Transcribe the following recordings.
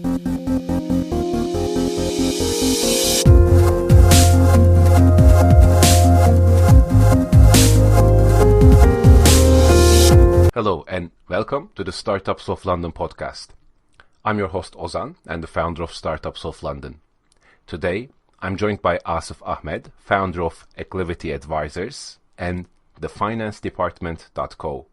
Hello and welcome to the Startups of London podcast. I'm your host Ozan and the founder of Startups of London. Today, I'm joined by Asif Ahmed, founder of Acclivity Advisors and thefinancedepartment.co.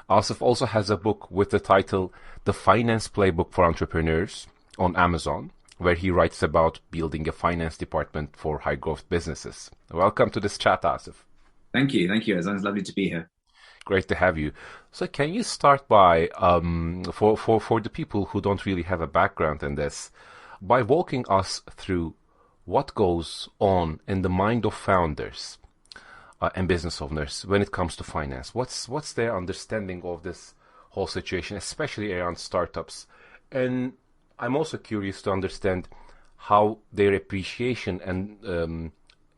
Asif also has a book with the title The Finance Playbook for Entrepreneurs on Amazon, where he writes about building a finance department for high-growth businesses. Welcome to this chat, Asif. Thank you, Ozan. It's lovely to be here. Great to have you. So can you start by, for the people who don't really have a background in this, by walking us through what goes on in the mind of founders and business owners when it comes to finance? What's their understanding of this whole situation, especially around startups? And I'm also curious to understand how their appreciation and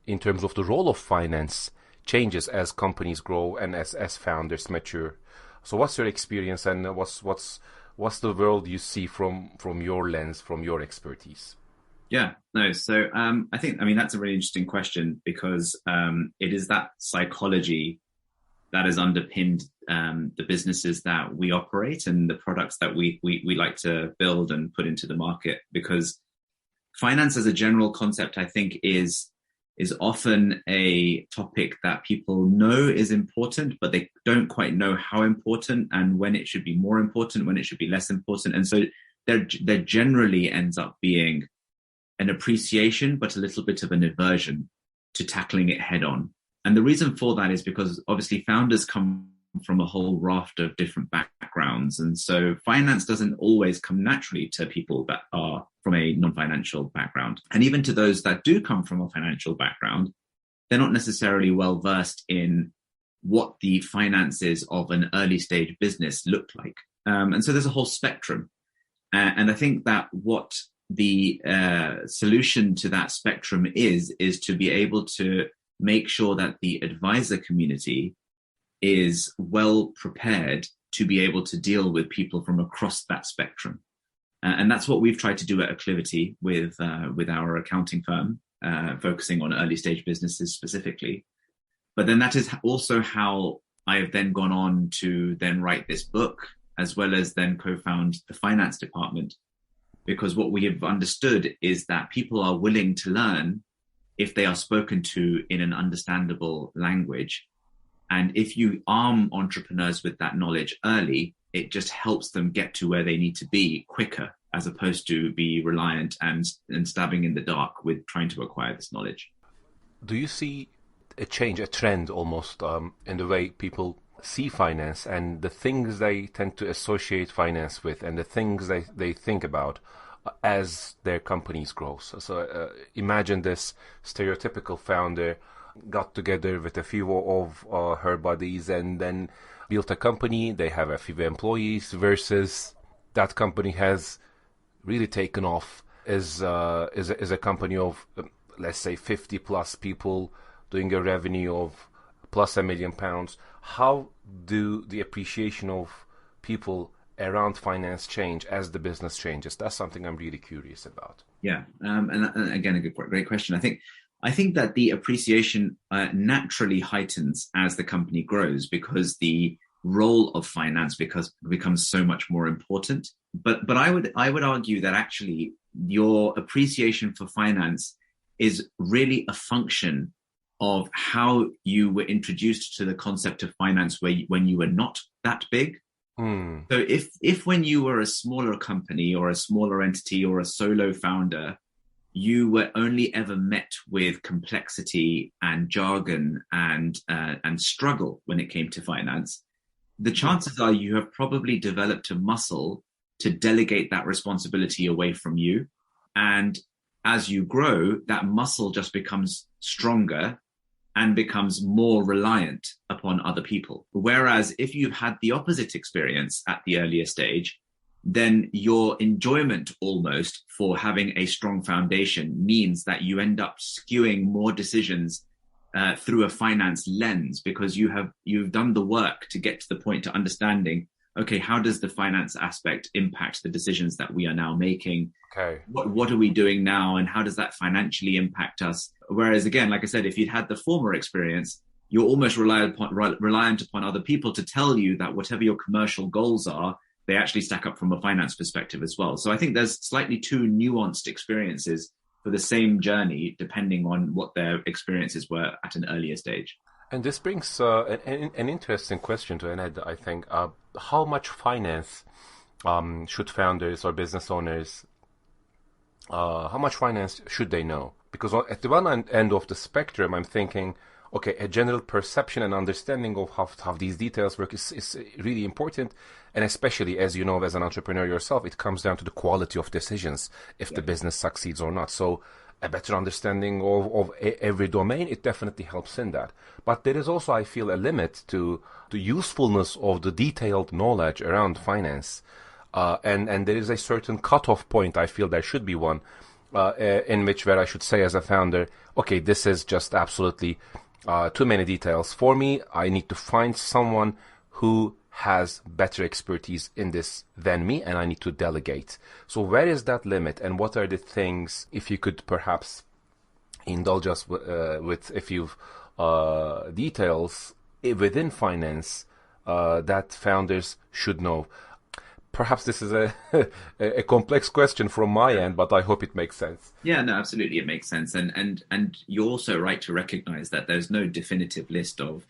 in terms of the role of finance changes as companies grow and as founders mature. So what's your experience and what's the world you see from your lens, from your expertise? I think that's a really interesting question because it is that psychology that has underpinned the businesses that we operate and the products that we like to build and put into the market. Because finance as a general concept, I think, is often a topic that people know is important, but they don't quite know how important and when it should be more important, when it should be less important. And so there generally ends up being an appreciation, but a little bit of an aversion to tackling it head on. And the reason for that is because obviously founders come from a whole raft of different backgrounds. And so finance doesn't always come naturally to people that are from a non-financial background. And even to those that do come from a financial background, they're not necessarily well versed in what the finances of an early stage business look like. And so there's a whole spectrum. And I think that what the solution to that spectrum is to be able to make sure that the advisor community is well prepared to be able to deal with people from across that spectrum. And that's what we've tried to do at Acclivity with our accounting firm, focusing on early stage businesses specifically. But then that is also how I have then gone on to then write this book, as well as then co-found the finance department. Because what we have understood is that people are willing to learn if they are spoken to in an understandable language. And if you arm entrepreneurs with that knowledge early, it just helps them get to where they need to be quicker, as opposed to be reliant and stabbing in the dark with trying to acquire this knowledge. Do you see a trend almost in the way people see finance and the things they tend to associate finance with and the things they think about as their companies grow? So imagine this stereotypical founder got together with a few of her buddies and then built a company. They have a few employees versus that company has really taken off is a company of let's say 50 plus people doing a revenue of plus £1 million. How do the appreciation of people around finance change as the business changes? That's something I'm really curious about. Yeah, and again, a great question. I think that the appreciation naturally heightens as the company grows because the role of finance becomes so much more important. But I would argue that actually your appreciation for finance is really a function of how you were introduced to the concept of finance when you were not that big. So if when you were a smaller company or a smaller entity or a solo founder, you were only ever met with complexity and jargon and struggle when it came to finance, the chances are you have probably developed a muscle to delegate that responsibility away from you. And as you grow, that muscle just becomes stronger and becomes more reliant upon other people. Whereas if you've had the opposite experience at the earlier stage, then your enjoyment almost for having a strong foundation means that you end up skewing more decisions through a finance lens, because you've done the work to get to the point to understanding okay, how does the finance aspect impact the decisions that we are now making? Okay. What are we doing now, and how does that financially impact us? Whereas again, like I said, if you'd had the former experience, you're almost reliant upon other people to tell you that whatever your commercial goals are, they actually stack up from a finance perspective as well. So I think there's slightly two nuanced experiences for the same journey, depending on what their experiences were at an earlier stage. And this brings an interesting question to an end, I think. How much finance should founders or business owners, how much finance should they know? Because at the one end of the spectrum, I'm thinking, okay, a general perception and understanding of how these details work is really important. And especially, as you know, as an entrepreneur yourself, it comes down to the quality of decisions, if the business succeeds or not. So a better understanding of every domain, it definitely helps in that. But there is also, I feel, a limit to the usefulness of the detailed knowledge around finance. And there is a certain cutoff point, I feel there should be one, in which where I should say as a founder, okay, this is just absolutely too many details for me. I need to find someone who has better expertise in this than me, and I need to delegate. So where is that limit, and what are the things, if you could perhaps indulge us with a few details within finance that founders should know? Perhaps this is a complex question from my end, but I hope it makes sense. Yeah, no, absolutely, it makes sense, and you're also right to recognize that there's no definitive list of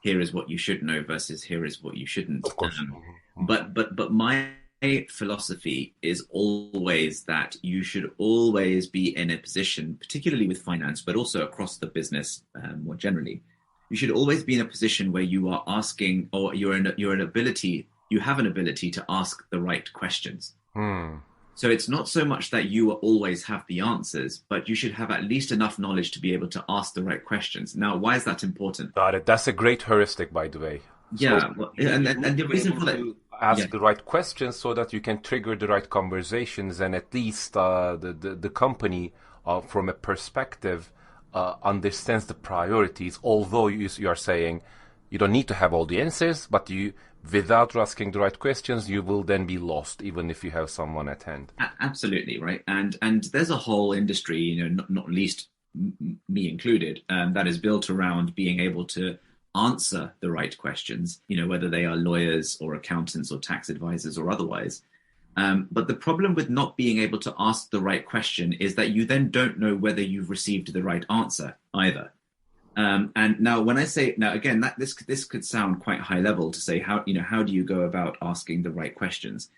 here is what you should know versus here is what you shouldn't. Of course. But my philosophy is always that you should always be in a position, particularly with finance, but also across the business more generally. You should always be in a position where you are asking, or you have an ability to ask the right questions. So it's not so much that you always have the answers, but you should have at least enough knowledge to be able to ask the right questions. Now, why is that important? Got it. That's a great heuristic, by the way. Yeah, So well, and the reason for that, ask the right questions so that you can trigger the right conversations, and at least the company, from a perspective, understands the priorities. Although you are saying you don't need to have all the answers, but without asking the right questions, you will then be lost, even if you have someone at hand. Absolutely, right. And there's a whole industry, not least me included, that is built around being able to answer the right questions, whether they are lawyers or accountants or tax advisors or otherwise. But the problem with not being able to ask the right question is that you then don't know whether you've received the right answer either. And now, when I say again, that this could sound quite high level to say how do you go about asking the right questions?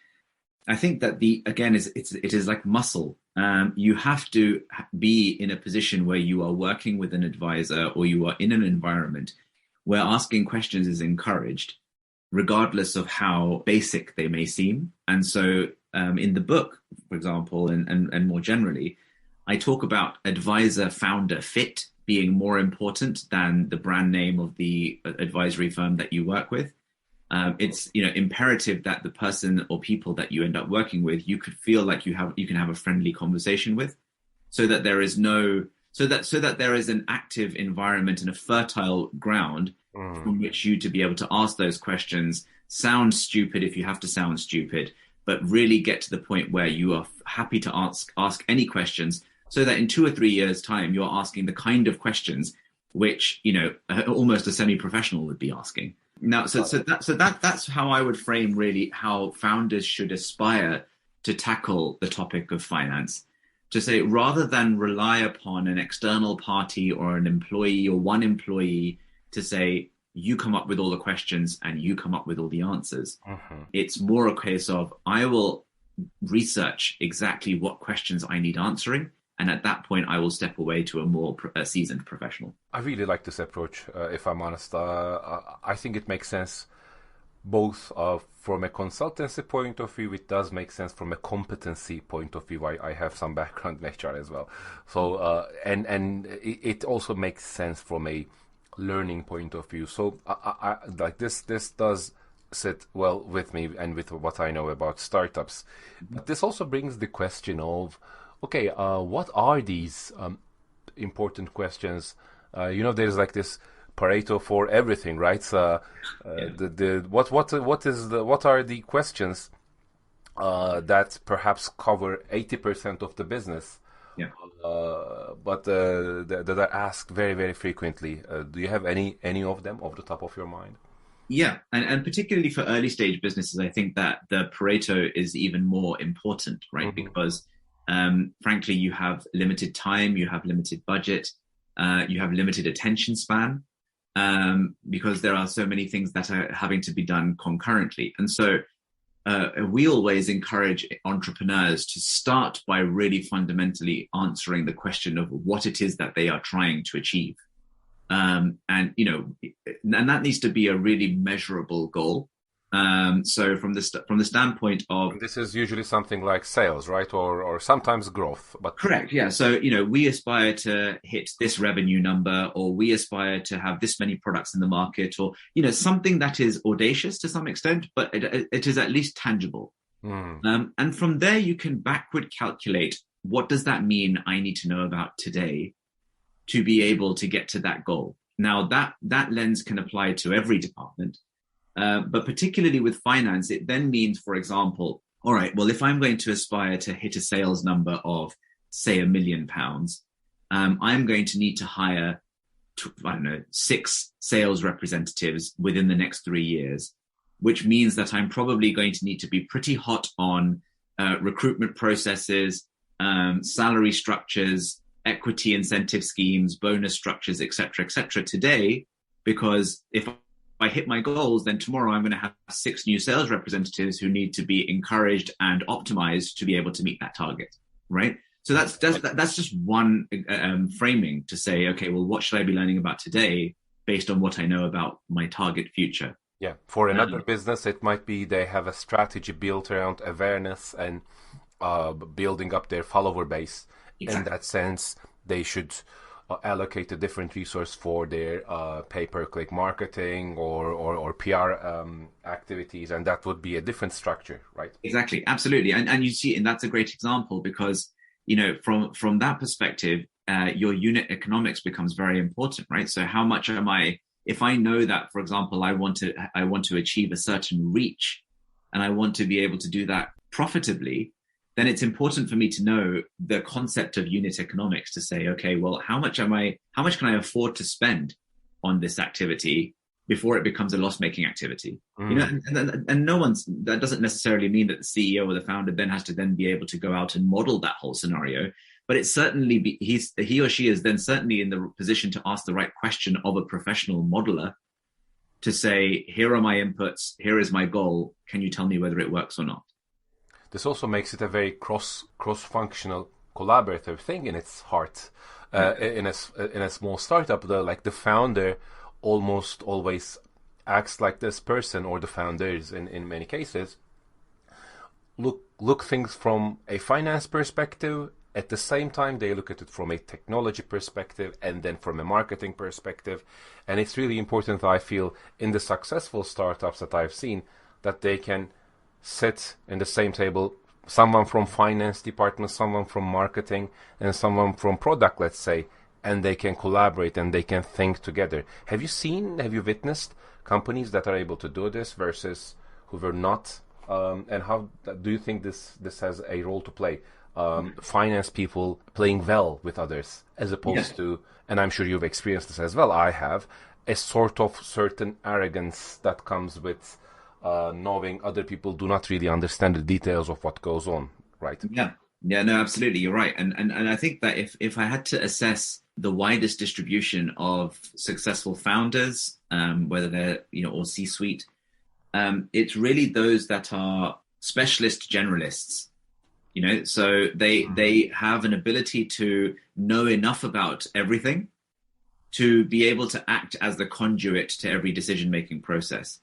I think that it is like muscle. You have to be in a position where you are working with an advisor, or you are in an environment where asking questions is encouraged, regardless of how basic they may seem. And so, in the book, for example, and more generally, I talk about advisor-founder fit being more important than the brand name of the advisory firm that you work with. It's imperative that the person or people that you end up working with, you could feel like you can have a friendly conversation with, so that there is an active environment and a fertile ground from which you to be able to ask those questions, sound stupid if you have to sound stupid, but really get to the point where you are happy to ask any questions, so that in 2 or 3 years' time, you're asking the kind of questions which, almost a semi-professional would be asking. Now, that's how I would frame really how founders should aspire to tackle the topic of finance. To say, rather than rely upon an external party or an employee or one employee to say, you come up with all the questions and you come up with all the answers. It's more a case of, I will research exactly what questions I need answering, and at that point, I will step away to a more seasoned professional. I really like this approach, if I'm honest. I think it makes sense both from a consultancy point of view. It does make sense from a competency point of view. I have some background in HR as well. So, and it also makes sense from a learning point of view. So I like this does sit well with me and with what I know about startups. But this also brings the question of, okay, what are these important questions? There's like this Pareto for everything, right? Yeah. What are the questions that perhaps cover 80% of the business, Yeah. but that are asked very, very frequently? Do you have any of them off the top of your mind? Yeah, and particularly for early stage businesses, I think that the Pareto is even more important, right? Hmm. Because frankly, you have limited time, you have limited budget, you have limited attention span, because there are so many things that are having to be done concurrently. And so we always encourage entrepreneurs to start by really fundamentally answering the question of what it is that they are trying to achieve. And that needs to be a really measurable goal. So from the standpoint of And this is usually something like sales, right? Or sometimes growth, but correct, yeah. So we aspire to hit this revenue number, or we aspire to have this many products in the market, or something that is audacious to some extent, but it is at least tangible. And from there, you can backward calculate what does that mean I need to know about today to be able to get to that goal. Now, that lens can apply to every department, but particularly with finance, it then means, for example, all right, well, if I'm going to aspire to hit a sales number of, say, £1 million, I'm going to need to hire, 6 sales representatives within the next 3 years, which means that I'm probably going to need to be pretty hot on recruitment processes, salary structures, equity incentive schemes, bonus structures, et cetera, today, because if I hit my goals, then tomorrow I'm going to have 6 new sales representatives who need to be encouraged and optimized to be able to meet that target, right? So that's just one framing to say, okay, well, what should I be learning about today based on what I know about my target future? yeah, for another business, it might be they have a strategy built around awareness and building up their follower base. Exactly. In that sense, they should allocate a different resource for their pay-per-click marketing or PR activities, and that would be a different structure, right? Exactly, absolutely, and you see, and that's a great example because from that perspective, your unit economics becomes very important, right? So how much am I? If I know that, for example, I want to achieve a certain reach, and I want to be able to do that profitably, then it's important for me to know the concept of unit economics to say, okay, well, how much can I afford to spend on this activity before it becomes a loss-making activity? And that doesn't necessarily mean that the CEO or the founder then has to then be able to go out and model that whole scenario, but it's certainly he or she is then certainly in the position to ask the right question of a professional modeler to say, here are my inputs, here is my goal, can you tell me whether it works or not? This also makes it a very cross-functional, collaborative thing in its heart. In a small startup, the founder almost always acts like this person, or the founders in many cases look things from a finance perspective. At the same time, they look at it from a technology perspective and then from a marketing perspective. And it's really important, I feel, in the successful startups that I've seen, that they can sit in the same table, someone from finance department, someone from marketing, and someone from product, let's say, and they can collaborate and they can think together. Have you witnessed companies that are able to do this versus who were not? And how do you think this has a role to play? Finance people playing well with others, as opposed to, and I'm sure you've experienced this as well, I have, a sort of certain arrogance that comes with knowing other people do not really understand the details of what goes on, right? Yeah, no, absolutely, you're right. And I think that if I had to assess the widest distribution of successful founders, whether they're or C-suite, it's really those that are specialist generalists. So they have an ability to know enough about everything to be able to act as the conduit to every decision-making process.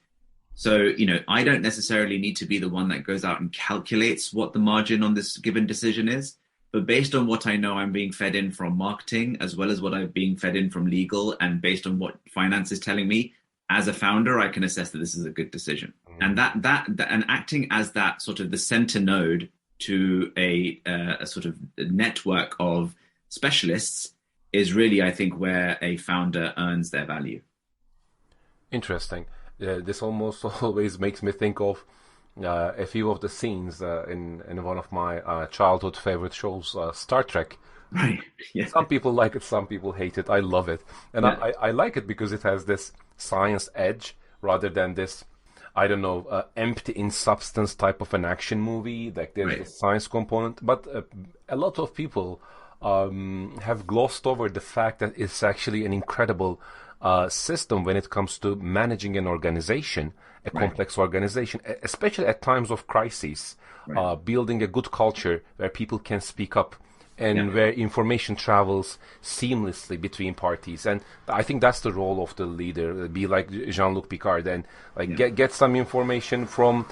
So, I don't necessarily need to be the one that goes out and calculates what the margin on this given decision is. But based on what I know I'm being fed in from marketing, as well as what I'm being fed in from legal, and based on what finance is telling me, as a founder, I can assess that this is a good decision. And and acting as that sort of the center node to a sort of network of specialists is really, I think, where a founder earns their value. Interesting. This almost always makes me think of a few of the scenes in one of my childhood favorite shows, Star Trek. Right. Yeah. Some people like it, some people hate it. I love it, and Yeah. I like it because it has this science edge rather than this, I don't know, empty in substance type of an action movie. Like there's Right. the science component, but a lot of people have glossed over the fact that it's actually an incredible system when it comes to managing an organization, a Right. complex organization, especially at times of crisis, Right. building a good culture where people can speak up Yeah. and where information travels seamlessly between parties. And I think that's the role of the leader. Be like Jean-Luc Picard and like Yeah. get some information from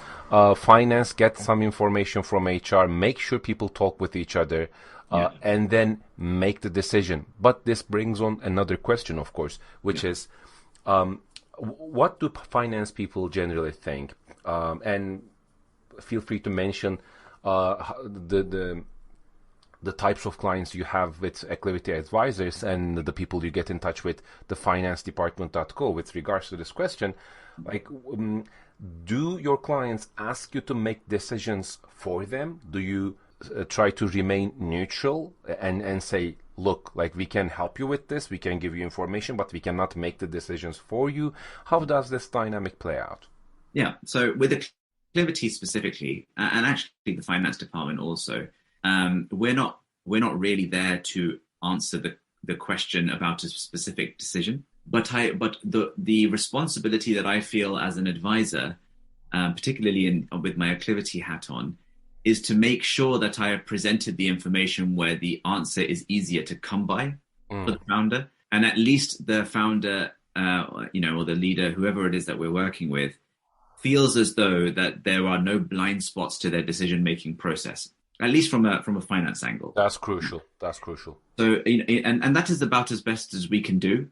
finance, get some information from HR, make sure people talk with each other, Yeah. and then make the decision. But this brings on another question, of course, which is what do finance people generally think? And feel free to mention the types of clients you have with Acclivity Advisors and the people you get in touch with, the financedepartment.co, with regards to this question. Like, do your clients ask you to make decisions for them? Do you try to remain neutral and say, look, like we can help you with this, we can give you information, but we cannot make the decisions for you? How does this dynamic play out? Yeah. So with Acclivity specifically, and actually the finance department also, we're not really there to answer the question about a specific decision. But the responsibility that I feel as an advisor, particularly with my Acclivity hat on, is to make sure that I have presented the information where the answer is easier to come by for the founder, and at least the founder, or the leader, whoever it is that we're working with, feels as though that there are no blind spots to their decision-making process, at least from a finance angle. That's crucial. That's crucial. So, and that is about as best as we can do,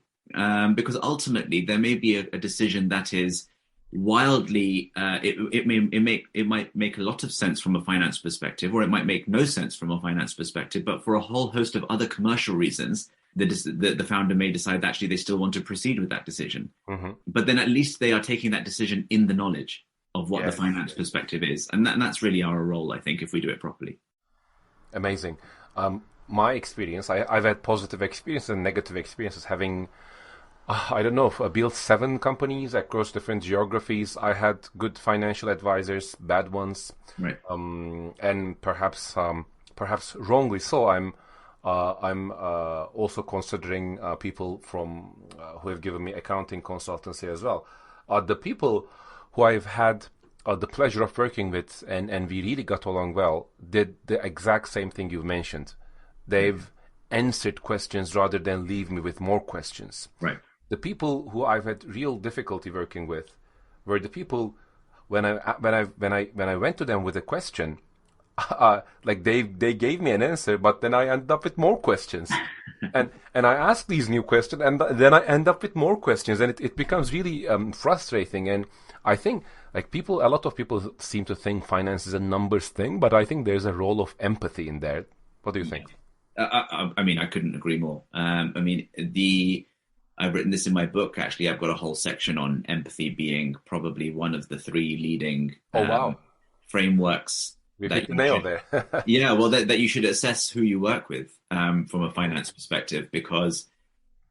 because ultimately there may be a decision that is wildly, it might make a lot of sense from a finance perspective, or it might make no sense from a finance perspective, but for a whole host of other commercial reasons, the founder may decide that actually they still want to proceed with that decision. Mm-hmm. But then at least they are taking that decision in the knowledge of what the finance perspective is. And that's really our role, I think, if we do it properly. Amazing. My experience, I've had positive experiences and negative experiences having, I don't know, built 7 companies across different geographies. I had good financial advisors, bad ones, Right. and perhaps wrongly so. I'm also considering people from who have given me accounting consultancy as well. The people who I've had the pleasure of working with, and we really got along well, did the exact same thing you mentioned. They've answered questions rather than leave me with more questions. Right. The people who I've had real difficulty working with were the people when I went to them with a question, like they gave me an answer, but then I end up with more questions, and I ask these new questions, and then I end up with more questions, and it becomes really frustrating. And I think like a lot of people seem to think finance is a numbers thing, but I think there's a role of empathy in there. What do you think? I mean, I couldn't agree more. I've written this in my book. Actually, I've got a whole section on empathy being probably one of the 3 leading frameworks. We hit the nail there. Yeah, well, that you should assess who you work with from a finance perspective, because,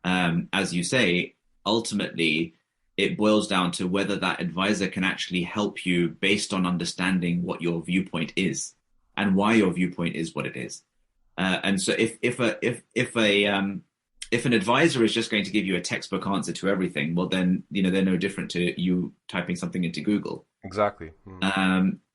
as you say, ultimately, it boils down to whether that advisor can actually help you based on understanding what your viewpoint is and why your viewpoint is what it is. And so if an advisor is just going to give you a textbook answer to everything, well, then, they're no different to you typing something into Google. Exactly.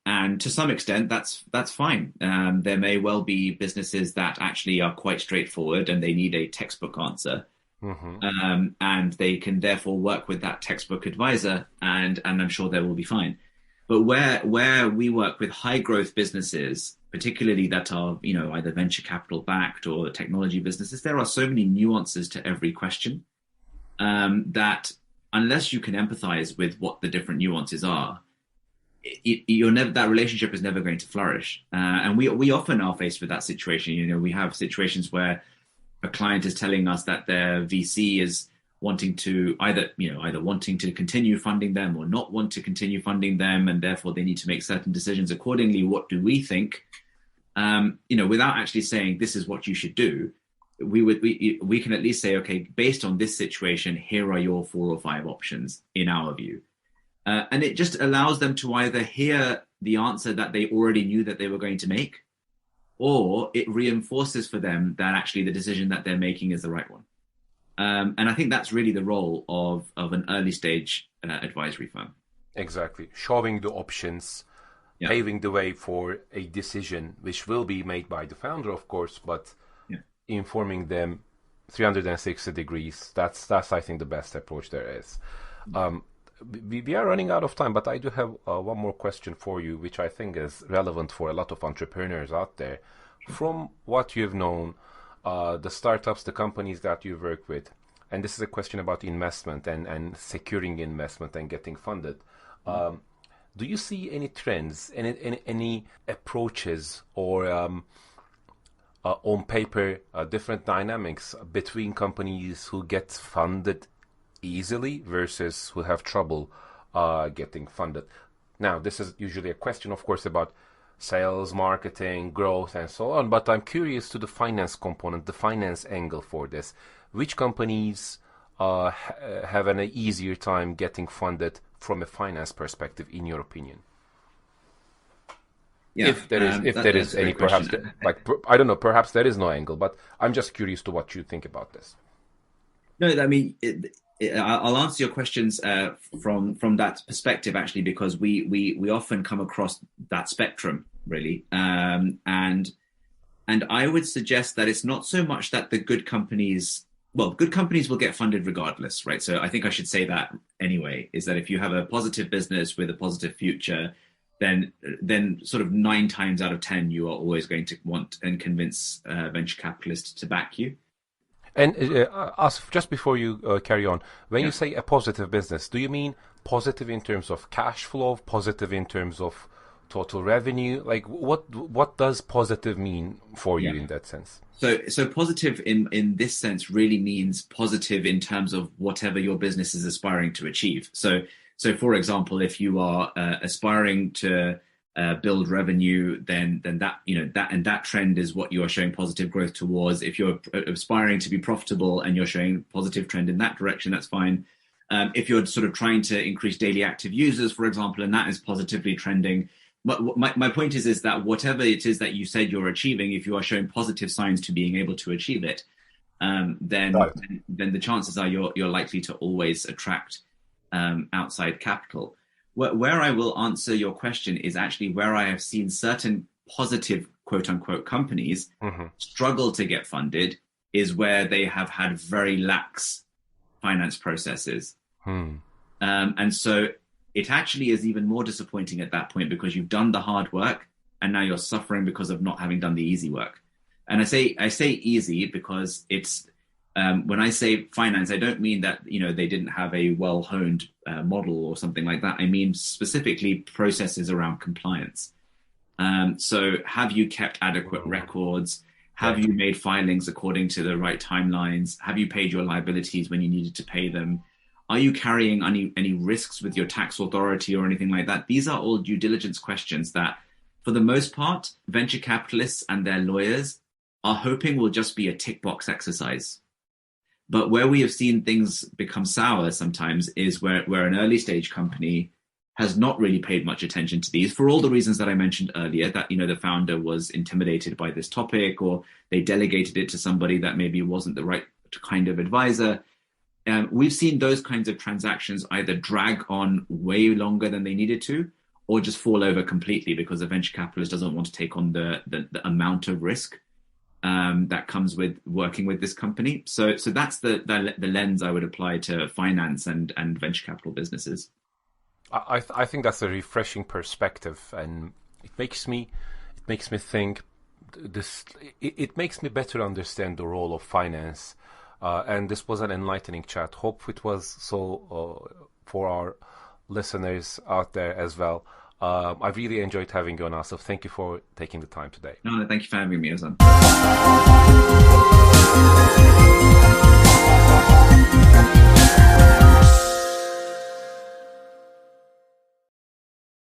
And to some extent, that's fine. There may well be businesses that actually are quite straightforward and they need a textbook answer. Mm-hmm. And they can therefore work with that textbook advisor, and I'm sure they will be fine. But where we work with high growth businesses, particularly that are, either venture capital backed or technology businesses, there are so many nuances to every question that unless you can empathize with what the different nuances are, that relationship is never going to flourish. And we often are faced with that situation. We have situations where a client is telling us that their VC is wanting to either wanting to continue funding them or not want to continue funding them, and therefore they need to make certain decisions accordingly. What do we think? Without actually saying this is what you should do, we can at least say, okay, based on this situation, here are your 4 or 5 options in our view. And it just allows them to either hear the answer that they already knew that they were going to make, or it reinforces for them that actually the decision that they're making is the right one. And I think that's really the role of an early stage advisory firm. Exactly. Showing the options, paving the way for a decision, which will be made by the founder, of course, but informing them 360 degrees. That's I think, the best approach there is. We are running out of time, but I do have one more question for you, which I think is relevant for a lot of entrepreneurs out there. From what you've known, the startups, the companies that you work with, and this is a question about investment and securing investment and getting funded. Do you see any trends, any approaches, or on paper, different dynamics between companies who get funded easily versus who have trouble getting funded? Now, this is usually a question, of course, about sales, marketing, growth, and so on, but I'm curious to the finance component, the finance angle for this. Which companies have an easier time getting funded from a finance perspective, in your opinion? Yeah, if there is any, perhaps, I don't know, perhaps there is no angle, but I'm just curious to what you think about this. No, I mean, I'll answer your questions from that perspective, actually, because we often come across that spectrum, really. And I would suggest that it's not so much that the good companies will get funded regardless, right? So I think I should say that anyway, is that if you have a positive business with a positive future, then sort of 9 times out of 10, you are always going to want and convince venture capitalists to back you. And Asif, just before you carry on, when you say a positive business, do you mean positive in terms of cash flow, positive in terms of total revenue? Like, what does positive mean for you in that sense? So positive in this sense really means positive in terms of whatever your business is aspiring to achieve. So for example, if you are aspiring to build revenue, then that trend is what you are showing positive growth towards. If you're aspiring to be profitable and you're showing positive trend in that direction, that's fine. If you're sort of trying to increase daily active users, for example, and that is positively trending. My point is that whatever it is that you said you're achieving, if you are showing positive signs to being able to achieve it, then the chances are you're likely to always attract outside capital. Where I will answer your question is actually where I have seen certain positive quote unquote companies struggle to get funded is where they have had very lax finance processes. And so it actually is even more disappointing at that point, because you've done the hard work and now you're suffering because of not having done the easy work. And I say easy because it's when I say finance, I don't mean that they didn't have a well-honed model or something like that. I mean specifically processes around compliance. So have you kept adequate records? Have you made filings according to the right timelines? Have you paid your liabilities when you needed to pay them? Are you carrying any risks with your tax authority or anything like that? These are all due diligence questions that, for the most part, venture capitalists and their lawyers are hoping will just be a tick box exercise. But where we have seen things become sour sometimes is where an early stage company has not really paid much attention to these, for all the reasons that I mentioned earlier, that the founder was intimidated by this topic, or they delegated it to somebody that maybe wasn't the right kind of advisor. We've seen those kinds of transactions either drag on way longer than they needed to, or just fall over completely because a venture capitalist doesn't want to take on the amount of risk that comes with working with this company. So that's the lens I would apply to finance and venture capital businesses. I think that's a refreshing perspective, and it makes me think this. It makes me better understand the role of finance. And this was an enlightening chat. Hope it was so for our listeners out there as well. I really enjoyed having you on, Asif. Thank you for taking the time today. No, thank you for having me, Ozan.